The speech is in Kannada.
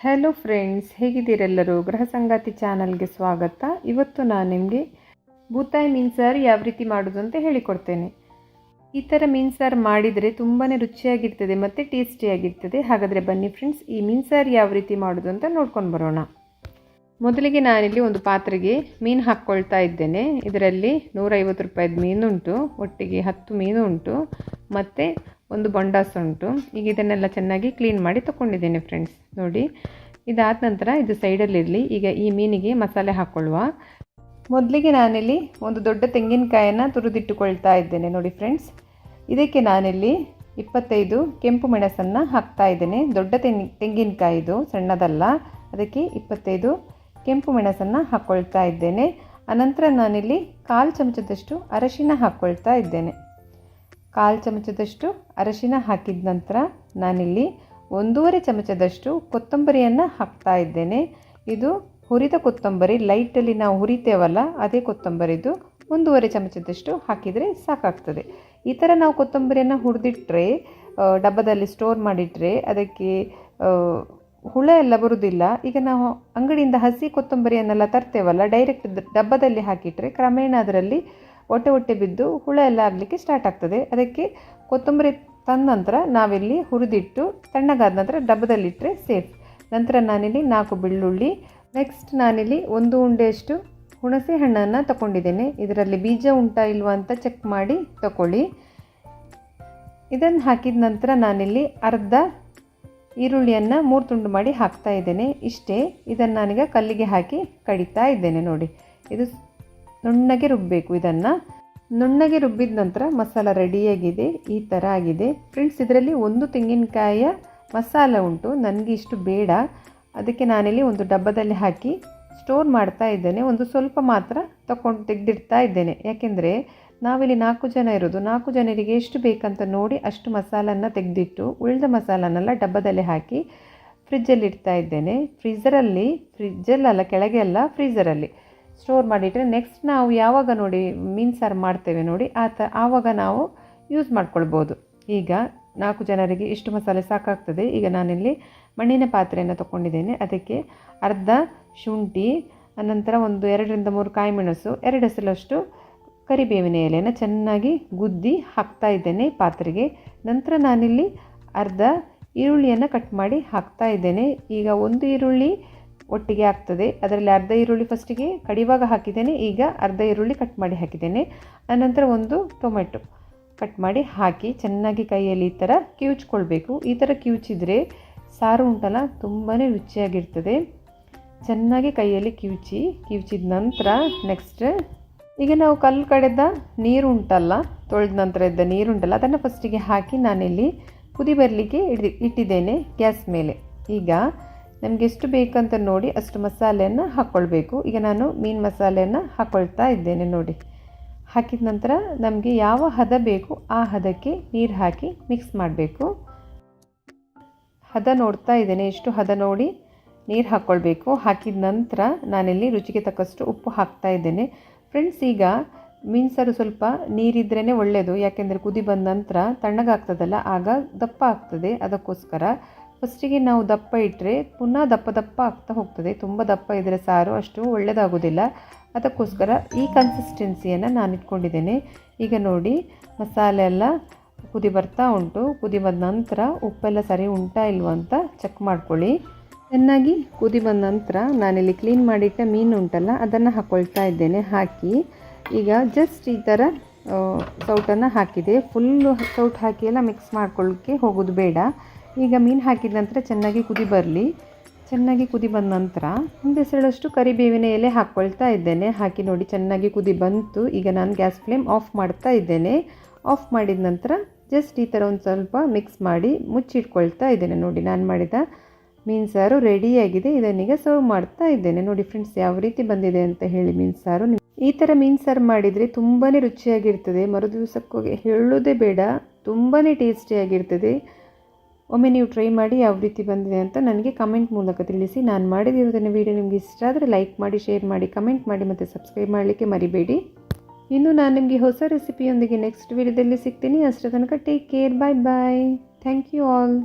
Hello friends, ಹೇಗಿದ್ದೀರೆಲ್ಲರೂ? ಗೃಹ ಸಂಗಾತಿ ಚಾನಲ್ಗೆ ಸ್ವಾಗತ. ಇವತ್ತು ನಾನು ನಿಮಗೆ ಬೂತಾಯಿ ಮೀನು ಸಾರು ಯಾವ ರೀತಿ ಮಾಡೋದು ಅಂತ ಹೇಳಿಕೊಡ್ತೇನೆ. ಈ ಥರ ಮೀನು ಸಾರು ಮಾಡಿದರೆ ತುಂಬಾ ರುಚಿಯಾಗಿರ್ತದೆ ಮತ್ತು ಟೇಸ್ಟಿಯಾಗಿರ್ತದೆ. ಹಾಗಾದರೆ ಬನ್ನಿ ಫ್ರೆಂಡ್ಸ್, ಈ ಮೀನು ಸಾರು ಯಾವ ರೀತಿ ಮಾಡೋದು ಅಂತ ನೋಡ್ಕೊಂಡು ಬರೋಣ. ಮೊದಲಿಗೆ ನಾನಿಲ್ಲಿ ಒಂದು ಪಾತ್ರೆಗೆ ಮೀನು ಹಾಕ್ಕೊಳ್ತಾ ಇದ್ದೇನೆ. ಇದರಲ್ಲಿ 150 ರೂಪಾಯಿದು ಮೀನುಂಟು, ಒಟ್ಟಿಗೆ 10 ಮೀನು ಉಂಟು ಮತ್ತು ಒಂದು ಬೊಂಡಾಸ ಉಂಟು. ಈಗ ಇದನ್ನೆಲ್ಲ ಚೆನ್ನಾಗಿ ಕ್ಲೀನ್ ಮಾಡಿ ತೊಗೊಂಡಿದ್ದೇನೆ ಫ್ರೆಂಡ್ಸ್. ನೋಡಿ, ಇದಾದ ನಂತರ ಇದು ಸೈಡಲ್ಲಿರಲಿ. ಈಗ ಈ ಮೀನಿಗೆ ಮಸಾಲೆ ಹಾಕ್ಕೊಳ್ಳುವ. ಮೊದಲಿಗೆ ನಾನಿಲ್ಲಿ ಒಂದು ದೊಡ್ಡ ತೆಂಗಿನಕಾಯನ್ನು ತುರಿದಿಟ್ಟುಕೊಳ್ತಾ ಇದ್ದೇನೆ. ನೋಡಿ ಫ್ರೆಂಡ್ಸ್, ಇದಕ್ಕೆ ನಾನಿಲ್ಲಿ 25 ಕೆಂಪು ಮೆಣಸನ್ನು ಹಾಕ್ತಾ ಇದ್ದೇನೆ. ದೊಡ್ಡ ತೆಂಗಿನಕಾಯಿದು, ಸಣ್ಣದಲ್ಲ. ಅದಕ್ಕೆ 25 ಕೆಂಪು ಮೆಣಸನ್ನು ಹಾಕ್ಕೊಳ್ತಾ ಇದ್ದೇನೆ. ಅನಂತರ ನಾನಿಲ್ಲಿ 1/4 ಚಮಚದಷ್ಟು ಅರಶಿನ ಹಾಕ್ಕೊಳ್ತಾ ಇದ್ದೇನೆ. 1/4 ಚಮಚದಷ್ಟು ಅರಶಿನ ಹಾಕಿದ ನಂತರ ನಾನಿಲ್ಲಿ 1.5 ಚಮಚದಷ್ಟು ಕೊತ್ತಂಬರಿಯನ್ನು ಹಾಕ್ತಾ ಇದ್ದೇನೆ. ಇದು ಹುರಿದ ಕೊತ್ತಂಬರಿ, ಲೈಟಲ್ಲಿ ನಾವು ಹುರಿತೇವಲ್ಲ ಅದೇ ಕೊತ್ತಂಬರಿದು 1.5 ಚಮಚದಷ್ಟು ಹಾಕಿದರೆ ಸಾಕಾಗ್ತದೆ. ಈ ಥರ ನಾವು ಕೊತ್ತಂಬರಿಯನ್ನು ಹುರಿದಿಟ್ಟರೆ, ಡಬ್ಬದಲ್ಲಿ ಸ್ಟೋರ್ ಮಾಡಿಟ್ರೆ ಅದಕ್ಕೆ ಹುಳ ಎಲ್ಲ ಬರುವುದಿಲ್ಲ. ಈಗ ನಾವು ಅಂಗಡಿಯಿಂದ ಹಸಿ ಕೊತ್ತಂಬರಿಯನ್ನೆಲ್ಲ ತರ್ತೇವಲ್ಲ, ಡೈರೆಕ್ಟ್ ಡಬ್ಬದಲ್ಲಿ ಹಾಕಿಟ್ರೆ ಕ್ರಮೇಣ ಅದರಲ್ಲಿ ಹೊಟ್ಟೆ ಬಿದ್ದು ಹುಳ ಎಲ್ಲ ಆಗಲಿಕ್ಕೆ ಸ್ಟಾರ್ಟ್ ಆಗ್ತದೆ. ಅದಕ್ಕೆ ಕೊತ್ತಂಬರಿ ತಂದ ನಂತರ ನಾವಿಲ್ಲಿ ಹುರಿದಿಟ್ಟು ತಣ್ಣಗಾದ ನಂತರ ಡಬ್ಬದಲ್ಲಿಟ್ಟರೆ ಸೇಫ್. ನಂತರ ನಾನಿಲ್ಲಿ 4 ಬೆಳ್ಳುಳ್ಳಿ, ನೆಕ್ಸ್ಟ್ ನಾನಿಲ್ಲಿ 1 ಉಂಡೆಯಷ್ಟು ಹುಣಸೆ ಹಣ್ಣನ್ನು ತಗೊಂಡಿದ್ದೇನೆ. ಇದರಲ್ಲಿ ಬೀಜ ಉಂಟಾ ಇಲ್ವಾ ಅಂತ ಚೆಕ್ ಮಾಡಿ ತಗೊಳ್ಳಿ. ಇದನ್ನು ಹಾಕಿದ ನಂತರ ನಾನಿಲ್ಲಿ ಅರ್ಧ ಈರುಳ್ಳಿಯನ್ನು 3 ತುಂಡು ಮಾಡಿ ಹಾಕ್ತಾ ಇದ್ದೇನೆ. ಇಷ್ಟೇ. ಇದನ್ನು ನಾನೀಗ ಕಲ್ಲಿಗೆ ಹಾಕಿ ಕಡಿತಾ ಇದ್ದೇನೆ. ನೋಡಿ, ಇದು ನುಣ್ಣಗೆ ರುಬ್ಬಬೇಕು. ಇದನ್ನು ನುಣ್ಣಗೆ ರುಬ್ಬಿದ ನಂತರ ಮಸಾಲ ರೆಡಿಯಾಗಿದೆ. ಈ ಥರ ಆಗಿದೆ ಫ್ರೆಂಡ್ಸ್. ಇದರಲ್ಲಿ 1 ತೆಂಗಿನಕಾಯಿಯ ಮಸಾಲ ಉಂಟು, ನನಗೆ ಇಷ್ಟು ಬೇಡ. ಅದಕ್ಕೆ ನಾನಿಲ್ಲಿ ಒಂದು ಡಬ್ಬದಲ್ಲಿ ಹಾಕಿ ಸ್ಟೋರ್ ಮಾಡ್ತಾ ಇದ್ದೇನೆ. ಒಂದು ಸ್ವಲ್ಪ ಮಾತ್ರ ತೆಗೆದಿಡ್ತಾ ಇದ್ದೇನೆ. ಯಾಕೆಂದರೆ ನಾವಿಲ್ಲಿ 4 ಜನ ಇರೋದು. 4 ಜನರಿಗೆ ಎಷ್ಟು ಬೇಕಂತ ನೋಡಿ ಅಷ್ಟು ಮಸಾಲನ್ನು ತೆಗೆದಿಟ್ಟು ಉಳಿದ ಮಸಾಲನ್ನೆಲ್ಲ ಡಬ್ಬದಲ್ಲಿ ಹಾಕಿ ಫ್ರಿಜ್ಜಲ್ಲಿ ಇಡ್ತಾ ಇದ್ದೇನೆ. ಫ್ರಿಜ್ಜಲ್ಲ, ಕೆಳಗೆ ಅಲ್ಲ, ಫ್ರೀಝರಲ್ಲಿ ಸ್ಟೋರ್ ಮಾಡಿಟ್ಟರೆ ನೆಕ್ಸ್ಟ್ ನಾವು ಯಾವಾಗ ನೋಡಿ ಮೀನು ಸಾರು ಮಾಡ್ತೇವೆ ನೋಡಿ, ಆವಾಗ ನಾವು ಯೂಸ್ ಮಾಡ್ಕೊಳ್ಬೋದು. ಈಗ 4 ಜನರಿಗೆ ಇಷ್ಟು ಮಸಾಲೆ ಸಾಕಾಗ್ತದೆ. ಈಗ ನಾನಿಲ್ಲಿ ಮಣ್ಣಿನ ಪಾತ್ರೆಯನ್ನು ತೊಗೊಂಡಿದ್ದೇನೆ. ಅದಕ್ಕೆ ಅರ್ಧ ಶುಂಠಿ, ಅನಂತರ ಒಂದು 2ರಿಂದ 3 ಕಾಯಿ ಮೆಣಸು, 2 ಎಸಳಷ್ಟು ಕರಿಬೇವಿನ ಎಲೆಯನ್ನು ಚೆನ್ನಾಗಿ ಗುದ್ದಿ ಹಾಕ್ತಾ ಇದ್ದೇನೆ ಪಾತ್ರೆಗೆ. ನಂತರ ನಾನಿಲ್ಲಿ ಅರ್ಧ ಈರುಳ್ಳಿಯನ್ನು ಕಟ್ ಮಾಡಿ ಹಾಕ್ತಾ ಇದ್ದೇನೆ. ಈಗ 1 ಈರುಳ್ಳಿ ಒಟ್ಟಿಗೆ ಆಗ್ತದೆ. ಅದರಲ್ಲಿ ಅರ್ಧ ಈರುಳ್ಳಿ ಫಸ್ಟಿಗೆ ಕಡಿವಾಗ ಹಾಕಿದ್ದೇನೆ. ಈಗ ಅರ್ಧ ಈರುಳ್ಳಿ ಕಟ್ ಮಾಡಿ ಹಾಕಿದ್ದೇನೆ. ಅನಂತರ 1 ಟೊಮೆಟೊ ಕಟ್ ಮಾಡಿ ಹಾಕಿ ಚೆನ್ನಾಗಿ ಕೈಯಲ್ಲಿ ಈ ಥರ ಕಿವುಚ್ಕೊಳ್ಬೇಕು. ಈ ಥರ ಕಿವುಚಿದ್ರೆ ಸಾರು ಉಂಟಲ್ಲ ತುಂಬಾ ರುಚಿಯಾಗಿರ್ತದೆ. ಚೆನ್ನಾಗಿ ಕೈಯಲ್ಲಿ ಕಿವುಚಿದ ನಂತರ ನೆಕ್ಸ್ಟ್ ಈಗ ನಾವು ಕಲ್ಲು ಕಡೆದ ನೀರು ಉಂಟಲ್ಲ, ತೊಳೆದ ನಂತರ ಇದ್ದ ನೀರುಂಟಲ್ಲ, ಅದನ್ನು ಫಸ್ಟಿಗೆ ಹಾಕಿ ನಾನಿಲ್ಲಿ ಕುದಿ ಬರಲಿಕ್ಕೆ ಇಟ್ಟಿದ್ದೇನೆ ಗ್ಯಾಸ್ ಮೇಲೆ. ಈಗ ನಮಗೆ ಎಷ್ಟು ಬೇಕಂತ ನೋಡಿ ಅಷ್ಟು ಮಸಾಲೆಯನ್ನು ಹಾಕ್ಕೊಳ್ಬೇಕು. ಈಗ ನಾನು ಮೀನು ಮಸಾಲೆಯನ್ನು ಹಾಕ್ಕೊಳ್ತಾ ಇದ್ದೇನೆ. ನೋಡಿ, ಹಾಕಿದ ನಂತರ ನಮಗೆ ಯಾವ ಹದ ಬೇಕು ಆ ಹದಕ್ಕೆ ನೀರು ಹಾಕಿ ಮಿಕ್ಸ್ ಮಾಡಬೇಕು. ಹದ ನೋಡ್ತಾ ಇದ್ದೇನೆ, ಎಷ್ಟು ಹದ ನೋಡಿ ನೀರು ಹಾಕ್ಕೊಳ್ಬೇಕು. ಹಾಕಿದ ನಂತರ ನಾನಿಲ್ಲಿ ರುಚಿಗೆ ತಕ್ಕಷ್ಟು ಉಪ್ಪು ಹಾಕ್ತಾ ಇದ್ದೇನೆ. ಫ್ರೆಂಡ್ಸ್, ಈಗ ಮೀನು ಸಾರು ಸ್ವಲ್ಪ ನೀರಿದ್ರೇ ಒಳ್ಳೆಯದು. ಯಾಕೆಂದರೆ ಕುದಿ ಬಂದ ನಂತರ ತಣ್ಣಗಾಗ್ತದಲ್ಲ, ಆಗ ದಪ್ಪ ಆಗ್ತದೆ. ಅದಕ್ಕೋಸ್ಕರ ಫಸ್ಟಿಗೆ ನಾವು ದಪ್ಪ ಇಟ್ಟರೆ ಪುನಃ ದಪ್ಪ ಆಗ್ತಾ ಹೋಗ್ತದೆ. ತುಂಬ ದಪ್ಪ ಇದ್ದರೆ ಸಾರು ಅಷ್ಟು ಒಳ್ಳೆಯದಾಗೋದಿಲ್ಲ. ಅದಕ್ಕೋಸ್ಕರ ಈ ಕನ್ಸಿಸ್ಟೆನ್ಸಿಯನ್ನು ನಾನು ಇಟ್ಕೊಂಡಿದ್ದೇನೆ. ಈಗ ನೋಡಿ, ಮಸಾಲೆ ಎಲ್ಲ ಕುದಿ ಬರ್ತಾ ಉಂಟು. ಕುದಿ ಬಂದ ನಂತರ ಉಪ್ಪೆಲ್ಲ ಸರಿ ಉಂಟಾ ಇಲ್ವಾ ಅಂತ ಚೆಕ್ ಮಾಡ್ಕೊಳ್ಳಿ. ಚೆನ್ನಾಗಿ ಕುದಿ ಬಂದ ನಂತರ ನಾನಿಲ್ಲಿ ಕ್ಲೀನ್ ಮಾಡಿಟ್ಟ ಮೀನು ಉಂಟಲ್ಲ ಅದನ್ನು ಹಾಕ್ಕೊಳ್ತಾ ಇದ್ದೇನೆ. ಹಾಕಿ ಈಗ ಜಸ್ಟ್ ಈ ಥರ ಸೌಟನ್ನು ಹಾಕಿದೆ. ಫುಲ್ಲು ಸೌಟ್ ಹಾಕಿ ಎಲ್ಲ ಮಿಕ್ಸ್ ಮಾಡ್ಕೊಳ್ಳೋಕ್ಕೆ ಹೋಗೋದು ಬೇಡ. ಈಗ ಮೀನು ಹಾಕಿದ ನಂತರ ಚೆನ್ನಾಗಿ ಕುದಿ ಬರಲಿ. ಚೆನ್ನಾಗಿ ಕುದಿ ಬಂದ ನಂತರ ಒಂದು ಎಸಳಷ್ಟು ಕರಿಬೇವಿನ ಎಲೆ ಹಾಕ್ಕೊಳ್ತಾ ಇದ್ದೇನೆ. ಹಾಕಿ ನೋಡಿ, ಚೆನ್ನಾಗಿ ಕುದಿ ಬಂತು. ಈಗ ನಾನು ಗ್ಯಾಸ್ ಫ್ಲೇಮ್ ಆಫ್ ಮಾಡ್ತಾ ಇದ್ದೇನೆ. ಆಫ್ ಮಾಡಿದ ನಂತರ ಜಸ್ಟ್ ಈ ಥರ ಒಂದು ಸ್ವಲ್ಪ ಮಿಕ್ಸ್ ಮಾಡಿ ಮುಚ್ಚಿಟ್ಕೊಳ್ತಾ ಇದ್ದೇನೆ. ನೋಡಿ, ನಾನು ಮಾಡಿದ ಮೀನು ಸಾರು ರೆಡಿಯಾಗಿದೆ. ಇದನ್ನೀಗ ಸರ್ವ್ ಮಾಡ್ತಾ ಇದ್ದೇನೆ. ನೋಡಿ ಫ್ರೆಂಡ್ಸ್, ಯಾವ ರೀತಿ ಬಂದಿದೆ ಅಂತ ಹೇಳಿ ಮೀನು ಸಾರು. ಈ ಥರ ಮೀನು ಸಾರು ಮಾಡಿದರೆ ತುಂಬಾ ರುಚಿಯಾಗಿರ್ತದೆ. ಮರುದಿವಸಕ್ಕೆ ಹೇಳೋದೇ ಬೇಡ, ತುಂಬಾ ಟೇಸ್ಟಿಯಾಗಿರ್ತದೆ. ಒಮ್ಮೆ ನೀವು ಟ್ರೈ ಮಾಡಿ ಯಾವ ರೀತಿ ಬಂದಿದೆ ಅಂತ ನನಗೆ ಕಮೆಂಟ್ ಮೂಲಕ ತಿಳಿಸಿ. ನಾನು ಮಾಡಿದಿರೋದನ್ನು ವಿಡಿಯೋ ನಿಮಗೆ ಇಷ್ಟ ಆದರೆ ಲೈಕ್ ಮಾಡಿ, ಶೇರ್ ಮಾಡಿ, ಕಮೆಂಟ್ ಮಾಡಿ ಮತ್ತು ಸಬ್ಸ್ಕ್ರೈಬ್ ಮಾಡಲಿಕ್ಕೆ ಮರಿಬೇಡಿ. ಇನ್ನು ನಾನು ನಿಮಗೆ ಹೊಸ ರೆಸಿಪಿಯೊಂದಿಗೆ ನೆಕ್ಸ್ಟ್ ವಿಡಿಯೋದಲ್ಲಿ ಸಿಗ್ತೀನಿ. ಅಷ್ಟರ ತನಕ take care, bye bye. Thank you all.